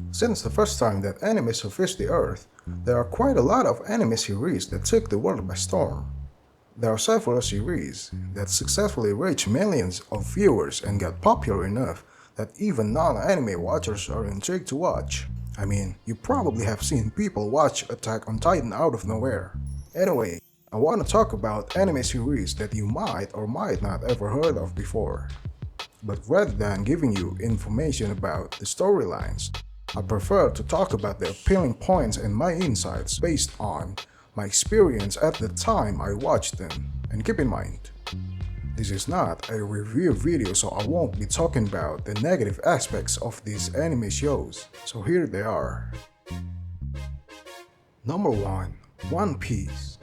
Since the first time that anime surfaced the earth, there are quite a lot of anime series that took the world by storm. There are several series that successfully reached millions of viewers and got popular enough that even non-anime watchers are intrigued to watch. I mean, you probably have seen people watch Attack on Titan out of nowhere. Anyway, I want to talk about anime series that you might or might not ever heard of before. But rather than giving you information about the storylines, I prefer to talk about the appealing points and my insights based on my experience at the time I watched them. And keep in mind, this is not a review video, so I won't be talking about the negative aspects of these anime shows. So here they are. Number 1. One Piece.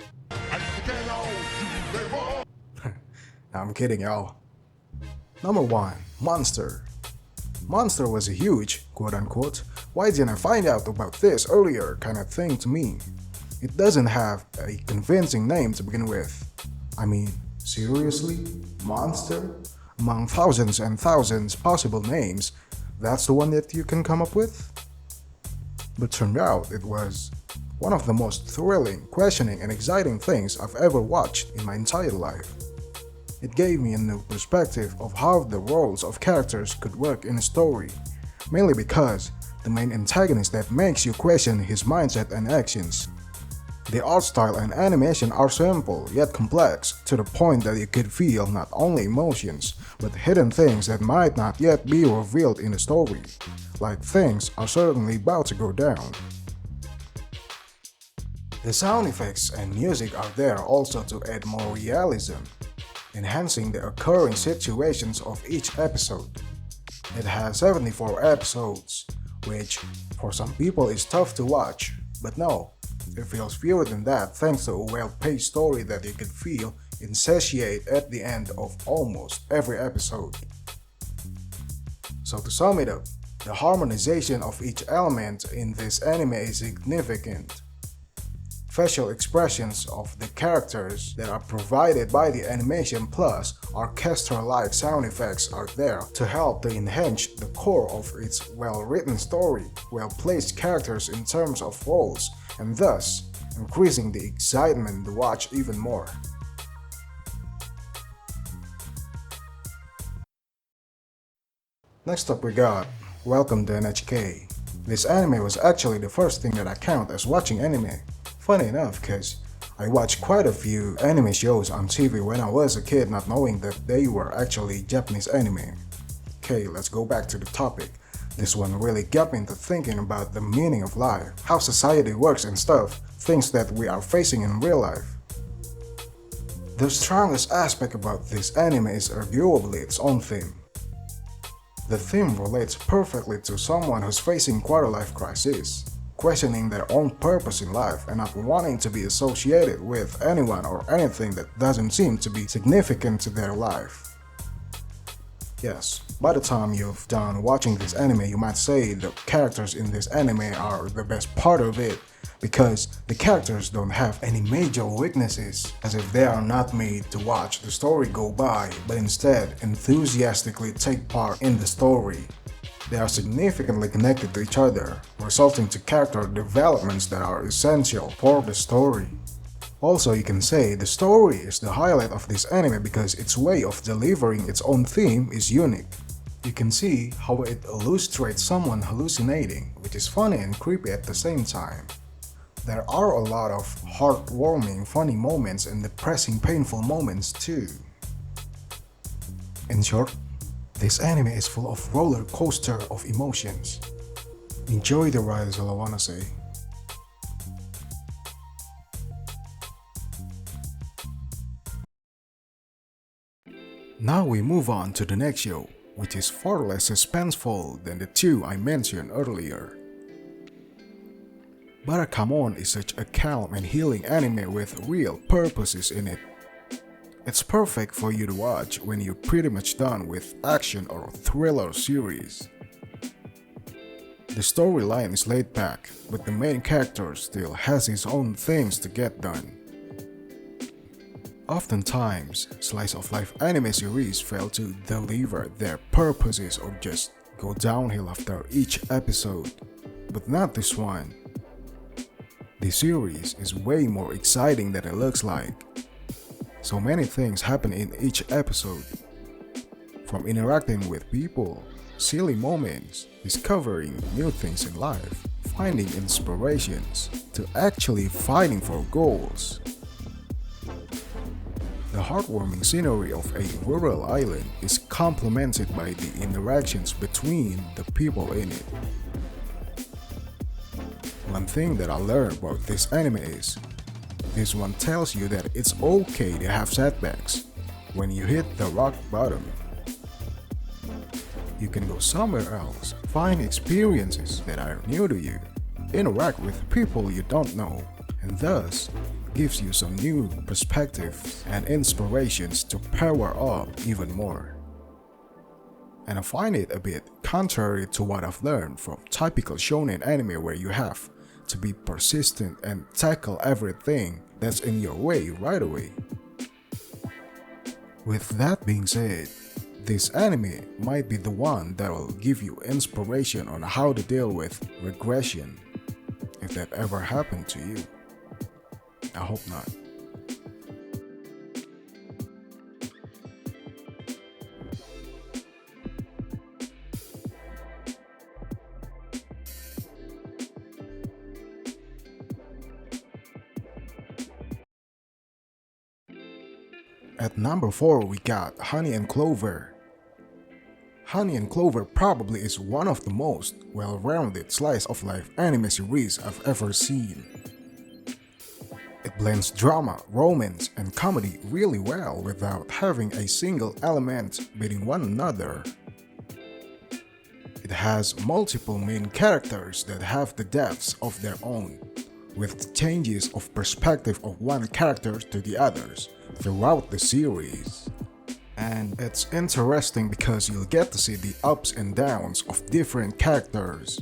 I'm kidding, y'all. Number 1. Monster. Monster was a huge, quote-unquote, why didn't I find out about this earlier kind of thing to me. It doesn't have a convincing name to begin with. I mean, seriously? Monster? Among thousands and thousands possible names, that's the one that you can come up with? But turned out it was one of the most thrilling, questioning, and exciting things I've ever watched in my entire life. It gave me a new perspective of how the roles of characters could work in a story, mainly because the main antagonist that makes you question his mindset and actions. The art style and animation are simple yet complex to the point that you could feel not only emotions, but hidden things that might not yet be revealed in the story, like things are certainly about to go down. The sound effects and music are there also to add more realism, enhancing the occurring situations of each episode. It has 74 episodes, which for some people is tough to watch, but no, it feels fewer than that thanks to a well-paced story that you can feel insatiate at the end of almost every episode. So to sum it up, the harmonization of each element in this anime is significant. Facial expressions of the characters that are provided by the animation plus orchestra-like sound effects are there to help to enhance the core of its well-written story, well-placed characters in terms of roles, and thus increasing the excitement to watch even more. Next up we got Welcome to NHK. This anime was actually the first thing that I count as watching anime. Funny enough, cause I watched quite a few anime shows on TV when I was a kid not knowing that they were actually Japanese anime. Okay, let's go back to the topic. This one really got me into thinking about the meaning of life, how society works and stuff, things that we are facing in real life. The strongest aspect about this anime is arguably its own theme. The theme relates perfectly to someone who's facing quarter-life crisis, questioning their own purpose in life and not wanting to be associated with anyone or anything that doesn't seem to be significant to their life. Yes, by the time you've done watching this anime, you might say the characters in this anime are the best part of it because the characters don't have any major weaknesses, as if they are not made to watch the story go by, but instead enthusiastically take part in the story. They are significantly connected to each other, resulting to character developments that are essential for the story. Also, you can say the story is the highlight of this anime because its way of delivering its own theme is unique. You can see how it illustrates someone hallucinating, which is funny and creepy at the same time. There are a lot of heartwarming, funny moments and depressing, painful moments too. In short, this anime is full of roller coaster of emotions. Enjoy the ride is all I wanna say. Now we move on to the next show, which is far less suspenseful than the two I mentioned earlier. Barakamon is such a calm and healing anime with real purposes in it. It's perfect for you to watch when you're pretty much done with action or thriller series. The storyline is laid back, but the main character still has his own things to get done. Oftentimes, slice of life anime series fail to deliver their purposes or just go downhill after each episode. But not this one. The series is way more exciting than it looks like. So many things happen in each episode. From interacting with people, silly moments, discovering new things in life, finding inspirations, to actually fighting for goals. The heartwarming scenery of a rural island is complemented by the interactions between the people in it. One thing that I learned about this anime is, this one tells you that it's okay to have setbacks when you hit the rock bottom. You can go somewhere else, find experiences that are new to you, interact with people you don't know, and thus gives you some new perspectives and inspirations to power up even more. And I find it a bit contrary to what I've learned from typical shonen anime where you have to be persistent and tackle everything that's in your way right away. With that being said, this anime might be the one that will give you inspiration on how to deal with regression, if that ever happened to you. I hope not. At number 4 we got Honey and Clover. Honey and Clover probably is one of the most well-rounded slice of life anime series I've ever seen. It blends drama, romance, and comedy really well without having a single element beating one another. It has multiple main characters that have the depths of their own, with changes of perspective of one character to the others throughout the series. And it's interesting because you'll get to see the ups and downs of different characters.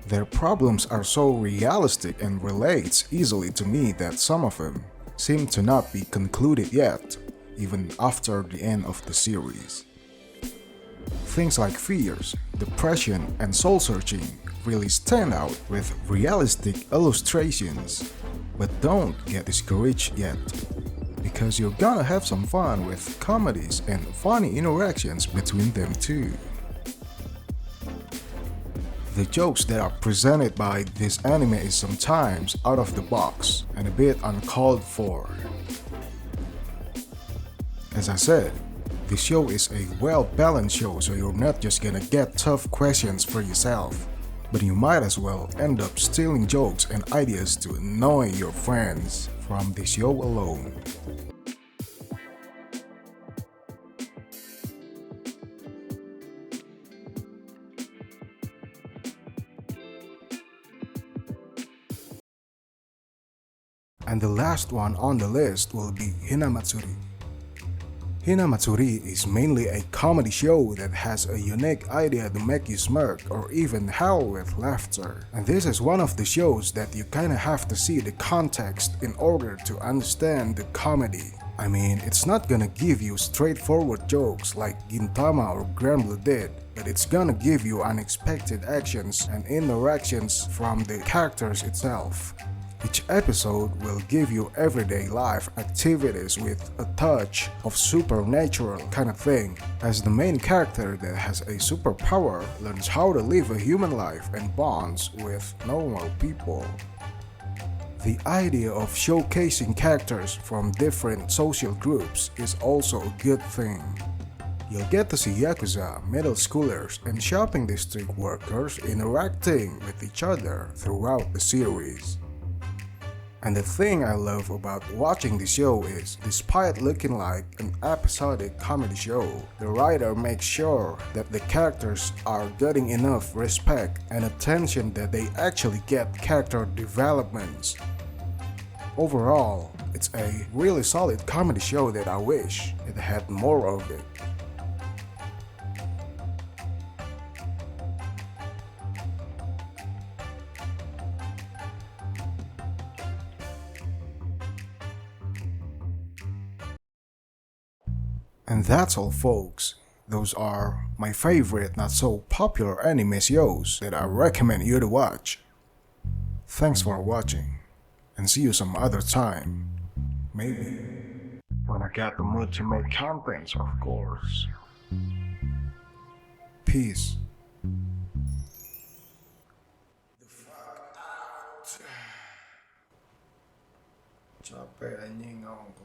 Their problems are so realistic and relates easily to me that some of them seem to not be concluded yet, even after the end of the series. Things like fears, depression, and soul-searching really stand out with realistic illustrations. But don't get discouraged yet, because you're gonna have some fun with comedies and funny interactions between them too. The jokes that are presented by this anime is sometimes out of the box and a bit uncalled for. As I said, this show is a well-balanced show, so you're not just gonna get tough questions for yourself, but you might as well end up stealing jokes and ideas to annoy your friends from the show alone. And the last one on the list will be Hinamatsuri. Hinamatsuri is mainly a comedy show that has a unique idea to make you smirk or even howl with laughter. And this is one of the shows that you kinda have to see the context in order to understand the comedy. I mean, it's not gonna give you straightforward jokes like Gintama or Granblue did, but it's gonna give you unexpected actions and interactions from the characters itself. Each episode will give you everyday life activities with a touch of supernatural kind of thing, as the main character that has a superpower learns how to live a human life and bonds with normal people. The idea of showcasing characters from different social groups is also a good thing. You'll get to see Yakuza, middle schoolers, and shopping district workers interacting with each other throughout the series. And the thing I love about watching the show is, despite looking like an episodic comedy show, the writer makes sure that the characters are getting enough respect and attention that they actually get character developments. Overall, it's a really solid comedy show that I wish it had more of it. And that's all folks. Those are my favorite not so popular anime shows that I recommend you to watch. Thanks for watching, and see you some other time. Maybe. When I get the mood to make contents, of course. Peace. The fuck out. Capek anjing ngomong.